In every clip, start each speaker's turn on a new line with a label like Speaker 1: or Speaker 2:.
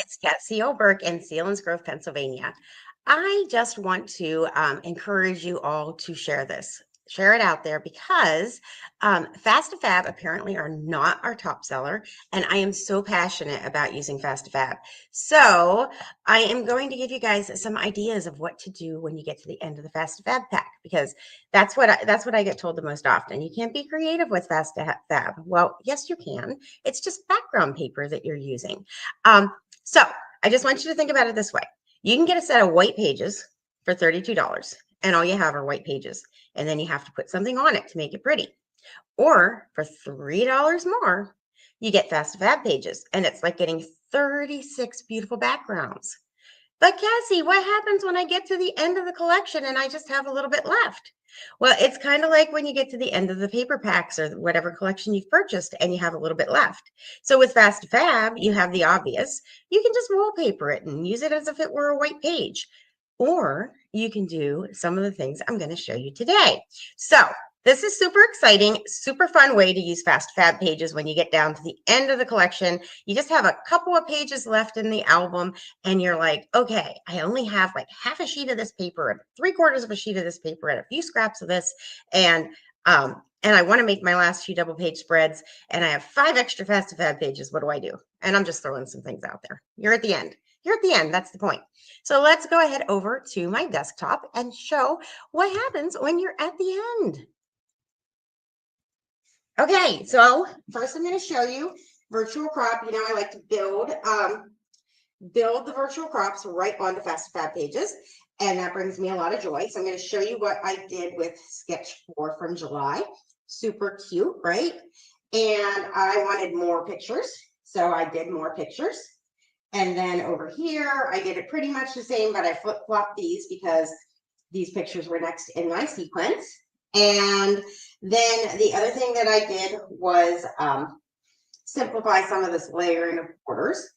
Speaker 1: It's Cassie Oelberg in Selinsgrove, Pennsylvania. I just want to encourage you all to share this. Share it out there because Fast to Fab apparently are not our top seller, and I am so passionate about using Fast to Fab. So I am going to give you guys some ideas of what to do when you get to the end of the Fast to Fab pack, because that's what I get told the most often. You can't be creative with Fast to Fab. Well, yes, you can. It's just background paper that you're using. So I just want you to think about it this way. You can get a set of white pages for $32, and all you have are white pages. And then you have to put something on it to make it pretty. Or for $3 more, you get Fast Fab pages, and it's like getting 36 beautiful backgrounds. But Cassie, what happens when I get to the end of the collection and I just have a little bit left? Well, it's kind of like when you get to the end of the paper packs or whatever collection you've purchased and you have a little bit left. So with Fast Fab, you have the obvious. You can just wallpaper it and use it as if it were a white page. Or you can do some of the things I'm going to show you today. So this is super exciting, super fun way to use Fast Fab pages when you get down to the end of the collection. You just have a couple of pages left in the album and you're like, okay, I only have like half a sheet of this paper and 3/4 of a sheet of this paper and a few scraps of this. And I want to make my last few double page spreads and I have 5 extra Fast Fab pages. What do I do? And I'm just throwing some things out there. You're at the end. You're at the end. That's the point. So let's go ahead over to my desktop and show what happens when you're at the end. Okay, so first I'm going to show you virtual crop. You know, I like to build the virtual crops right onto Fast Fab pages, and that brings me a lot of joy. So I'm going to show you what I did with Sketch 4 from July. Super cute, right? And I wanted more pictures, so I did more pictures. And then over here, I did it pretty much the same, but I flip-flopped these because these pictures were next in my sequence. And then the other thing that I did was simplify some of this layering of borders.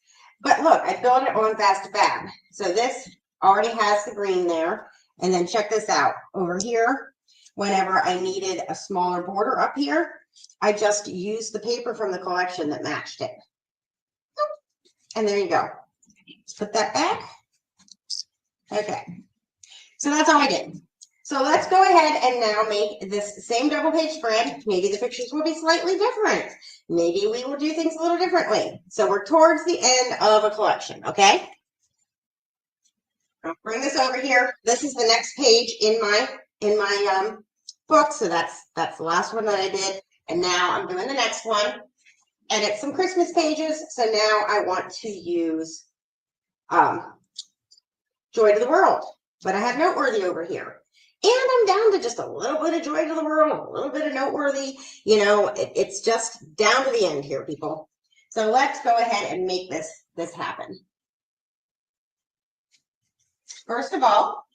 Speaker 1: But look, I built it on Fast Fab. So this already has the green there. And then check this out. Over here, whenever I needed a smaller border up here, I just used the paper from the collection that matched it. And there you go. Let's put that back. Okay. So that's all I did. So let's go ahead and now make this same double page spread. Maybe the pictures will be slightly different. Maybe we will do things a little differently. So we're towards the end of a collection, okay? I'll bring this over here. This is the next page in my book. So that's the last one that I did. And now I'm doing the next one. And it's some Christmas pages. So now I want to use Joy to the World. But I have Noteworthy over here. And I'm down to just a little bit of Joy to the World, a little bit of Noteworthy. You know, it's just down to the end here, people. So let's go ahead and make this happen. First of all,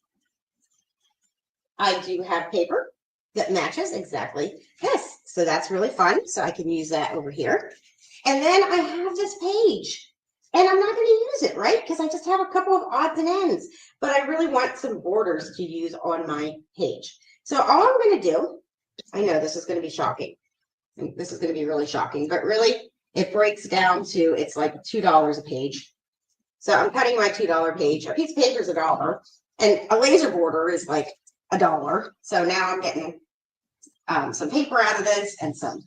Speaker 1: I do have paper that matches exactly this. So that's really fun. So I can use that over here. And then I have this page. And I'm not going to use it, right? Because I just have a couple of odds and ends. But I really want some borders to use on my page. So all I'm going to do, I know this is going to be shocking. This is going to be really shocking. But really, it breaks down to, it's like $2 a page. So I'm cutting my $2 page. A piece of paper is $1. And a laser border is like $1. So now I'm getting some paper out of this and some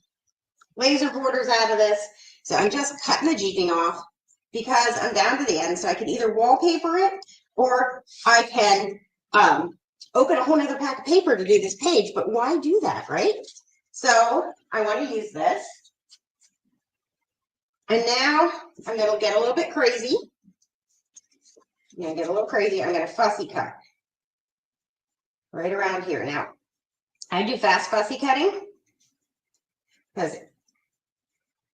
Speaker 1: laser borders out of this. So I'm just cutting the jeeping off, because I'm down to the end. So I can either wallpaper it or I can open a whole nother pack of paper to do this page. But why do that, right? So I want to use this. And now I'm going to get a little bit crazy. I'm going to get a little crazy. I'm going to fussy cut right around here. Now, I do fast fussy cutting because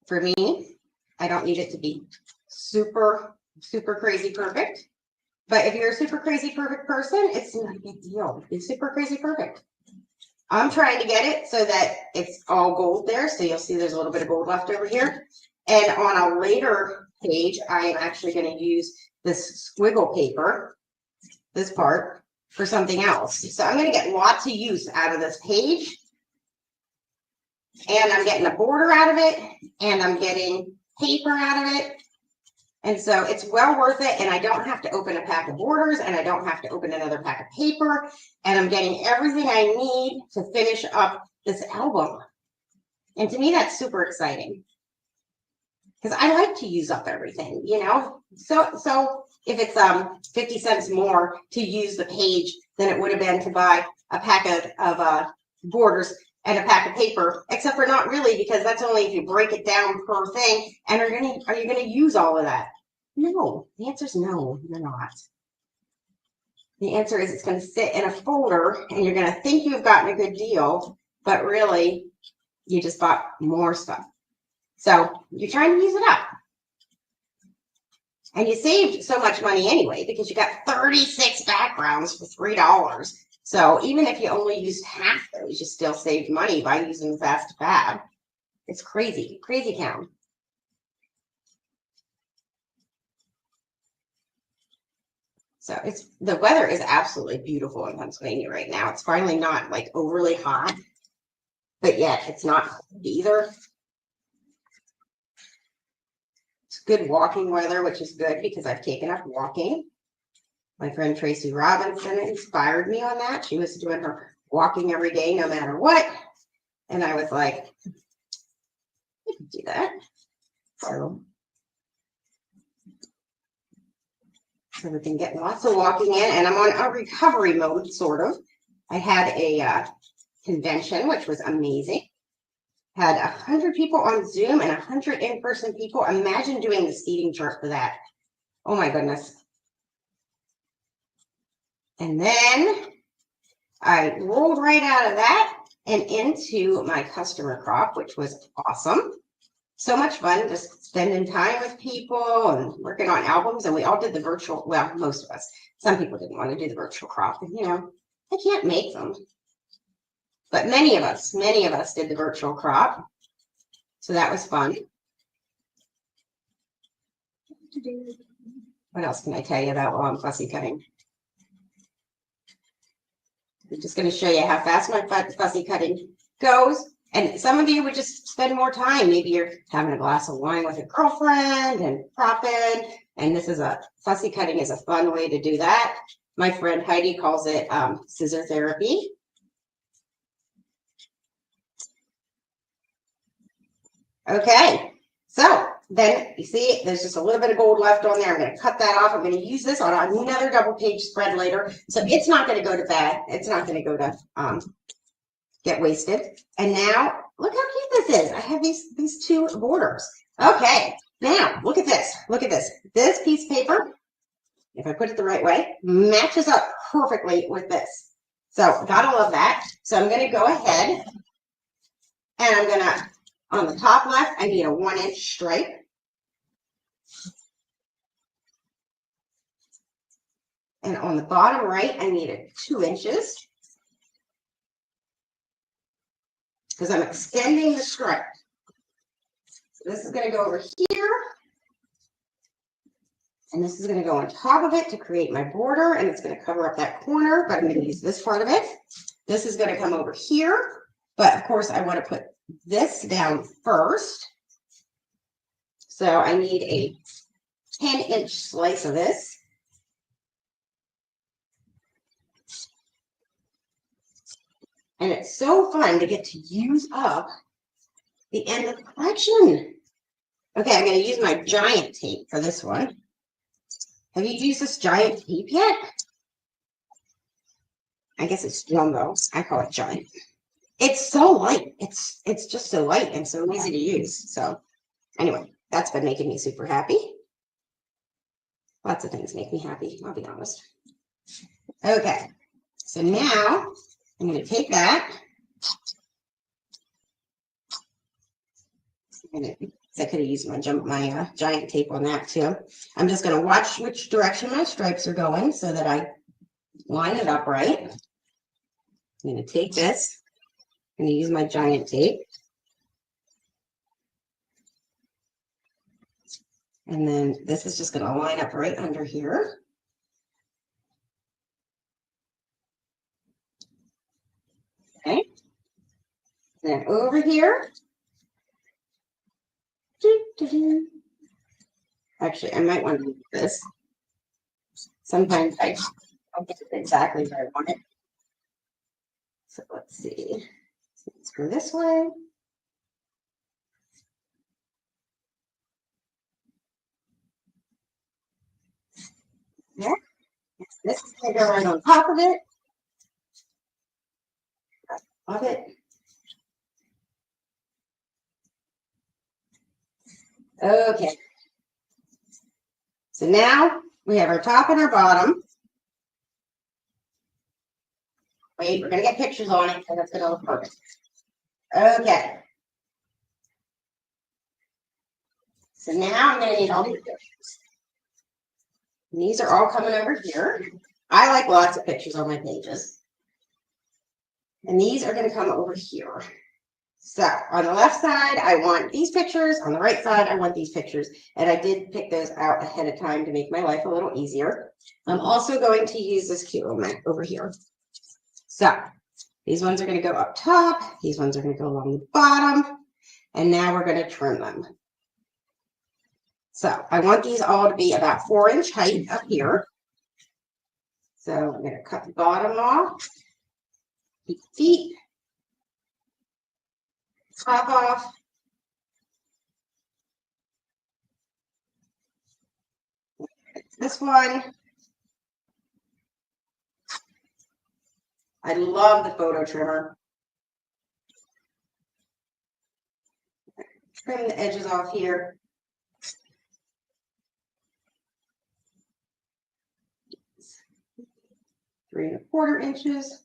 Speaker 1: for me, I don't need it to be super crazy perfect. But if you're a super crazy perfect person, it's not a big deal. It's super crazy perfect. I'm trying to get it so that it's all gold there. So you'll see there's a little bit of gold left over here. And on a later page, I am actually going to use this squiggle paper, this part, for something else. So I'm going to get lots of use out of this page. And I'm getting a border out of it. And I'm getting paper out of it. And so it's well worth it. And I don't have to open a pack of borders, and I don't have to open another pack of paper. And I'm getting everything I need to finish up this album. And to me, that's super exciting, because I like to use up everything, you know? So if it's 50 cents more to use the page than it would have been to buy a pack of borders and a pack of paper, except for not really, because that's only if you break it down per thing. And are you gonna use all of that? No. The answer is no, you're not. The answer is it's going to sit in a folder, and you're going to think you've gotten a good deal, but really you just bought more stuff. So you're trying to use it up. And you saved so much money anyway, because you got 36 backgrounds for $3. So even if you only used half those, you still saved money by using the Fast Fab. It's crazy, crazy town. So the weather is absolutely beautiful in Pennsylvania right now. It's finally not like overly hot, but yet it's not cold either. It's good walking weather, which is good because I've taken up walking. My friend Tracy Robinson inspired me on that. She was doing her walking every day, no matter what. And I was like, I can do that. So we've been getting lots of walking in, and I'm on a recovery mode, sort of. I had a convention, which was amazing. Had 100 people on Zoom and 100 in-person people. Imagine doing the seating chart for that. Oh my goodness. And then I rolled right out of that and into my customer crop, which was awesome. So much fun just spending time with people and working on albums. And we all did the virtual, well, most of us. Some people didn't want to do the virtual crop. And, you know, I can't make them. But many of us did the virtual crop. So that was fun. What else can I tell you about while I'm fussy cutting? I'm just going to show you how fast my fussy cutting goes. And some of you would just spend more time. Maybe you're having a glass of wine with a girlfriend and propping. And this is fussy cutting is a fun way to do that. My friend Heidi calls it scissor therapy. Okay, so then you see there's just a little bit of gold left on there. I'm going to cut that off. I'm going to use this on another double page spread later. So it's not going to go to bed. It's not going to go to get wasted. And now look how cute this is. I have these two borders. Okay, now look at this. Look at this. This piece of paper, if I put it the right way, matches up perfectly with this. So gotta love that. So I'm going to go ahead and I'm going to, on the top left, I need a 1-inch stripe. And on the bottom right, I need it 2 inches. Because I'm extending the stripe. So this is going to go over here. And this is going to go on top of it to create my border. And it's going to cover up that corner, but I'm going to use this part of it. This is going to come over here. But of course, I want to put this down first. So I need a 10-inch slice of this. And it's so fun to get to use up the end of the collection. Okay, I'm going to use my giant tape for this one. Have you used this giant tape yet? I guess it's jumbo. I call it giant. It's so light. It's just so light and so easy to use. So anyway, that's been making me super happy. Lots of things make me happy, I'll be honest. Okay, so now I'm going to take that. I could have used my giant tape on that too. I'm just going to watch which direction my stripes are going so that I line it up right. I'm going to take this. I'm going to use my giant tape. And then this is just going to line up right under here. Okay. Then over here. Actually, I might want to do this. Sometimes I don't get it exactly where I want it. So let's see. Let's go this way. Yeah. This is going to go right on top of it. Love it. Okay. So now we have our top and our bottom. Wait, we're going to get pictures on it, and that's going to look perfect. Okay. So now I'm going to need all these pictures. And these are all coming over here. I like lots of pictures on my pages. And these are going to come over here. So on the left side, I want these pictures. On the right side, I want these pictures. And I did pick those out ahead of time to make my life a little easier. I'm also going to use this cute little mat over here. So these ones are going to go up top. These ones are going to go along the bottom. And now we're going to trim them. So I want these all to be about 4-inch height up here. So I'm going to cut the bottom off, keep the feet, top off. This one. I love the photo trimmer. Trim the edges off here. 3¼ inches.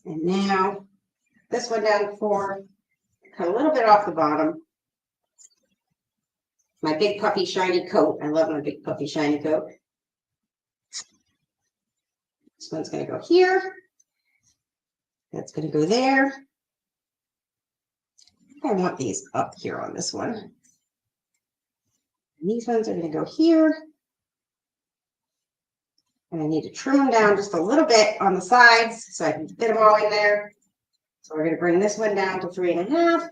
Speaker 1: And now this one down to 4. Cut a little bit off the bottom. My big puffy shiny coat. I love my big puffy shiny coat. This one's going to go here. That's going to go there. I want these up here on this one. And these ones are going to go here. And I need to trim them down just a little bit on the sides so I can fit them all in there. So we're going to bring this one down to 3½. I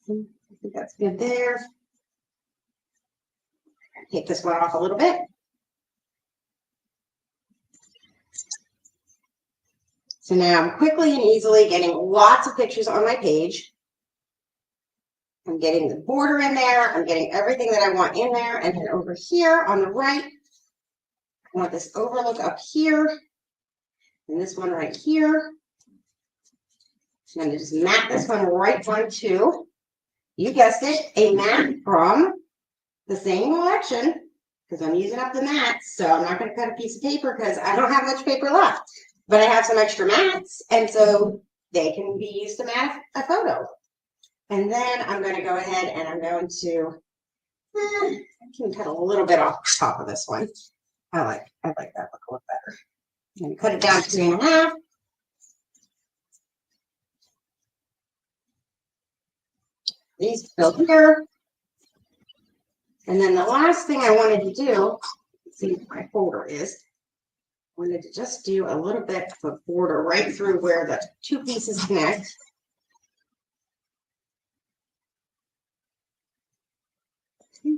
Speaker 1: think that's good there. Take this one off a little bit. So now I'm quickly and easily getting lots of pictures on my page. I'm getting the border in there. I'm getting everything that I want in there. And then over here on the right, I want this overlook up here. And this one right here. I'm going to just mat this one right onto, you guessed it, a mat from the same collection, because I'm using up the mats. So I'm not going to cut a piece of paper because I don't have much paper left. But I have some extra mats, and so they can be used to mat a photo. And then I'm going to go ahead and I'm going to, I can cut a little bit off the top of this one. I like that look a little better. I'm going to cut it down to 3½. These go here. And then the last thing I wanted to do, let's see what my folder is. I wanted to just do a little bit of a border right through where the two pieces connect.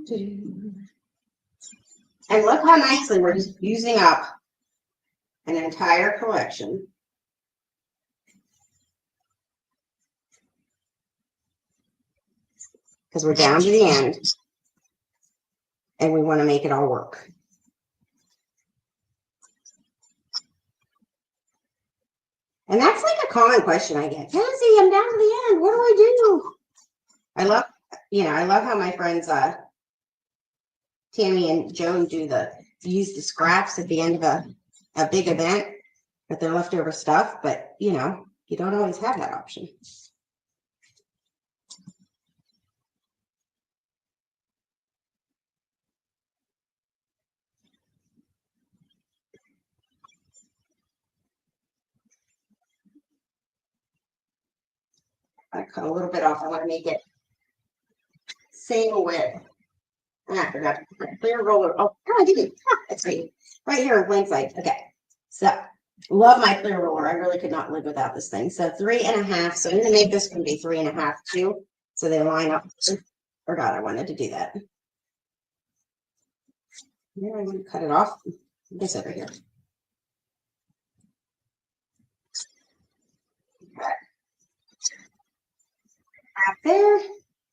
Speaker 1: And look how nicely we're just using up an entire collection. Because we're down to the end. And we want to make it all work. And that's like a common question I get. Cassie, I'm down to the end. What do I do? I love how my friends Tammy and Joan use the scraps at the end of a big event with their leftover stuff, but you don't always have that option. I cut a little bit off. I want to make it same width. I forgot to put a clear roller. Oh, I did it. That's right here on blank side. Okay. So Love my clear roller. I really could not live without this thing. So 3.5. So I'm going to make this one be 3.5 too. So they line up. Forgot I wanted to do that. Here, I'm going to cut it off. This over here. Right there.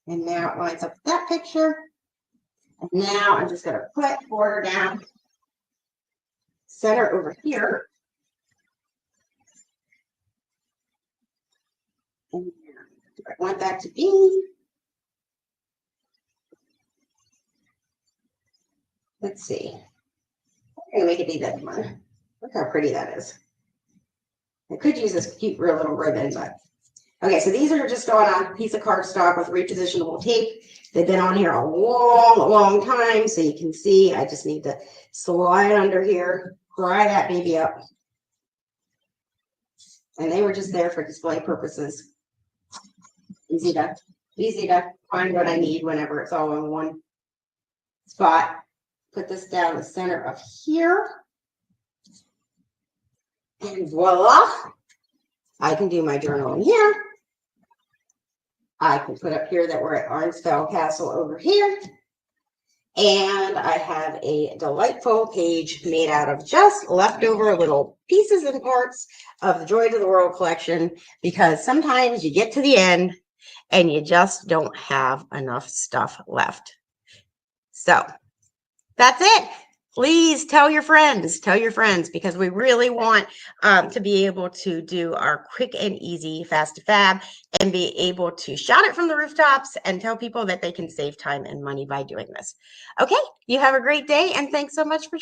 Speaker 1: And now it lines up with that picture. And now I'm just going to put border down, center over here. And I want that to be. Let's see. I'm going to make it be that one. Look how pretty that is. I could use this cute little ribbon, but okay, so these are just on a piece of cardstock with repositionable tape. They've been on here a long time, so you can see I just need to slide under here, pry that baby up. And they were just there for display purposes. Easy to find what I need whenever it's all in one spot. Put this down the center of here. And voila, I can do my journal in here. I can put up here that we're at Arnsfell Castle over here. And I have a delightful page made out of just leftover little pieces and parts of the Joy to the World collection, because sometimes you get to the end and you just don't have enough stuff left. So that's it. Please tell your friends, because we really want to be able to do our quick and easy Fast to Fab and be able to shout it from the rooftops and tell people that they can save time and money by doing this. Okay, you have a great day, and thanks so much for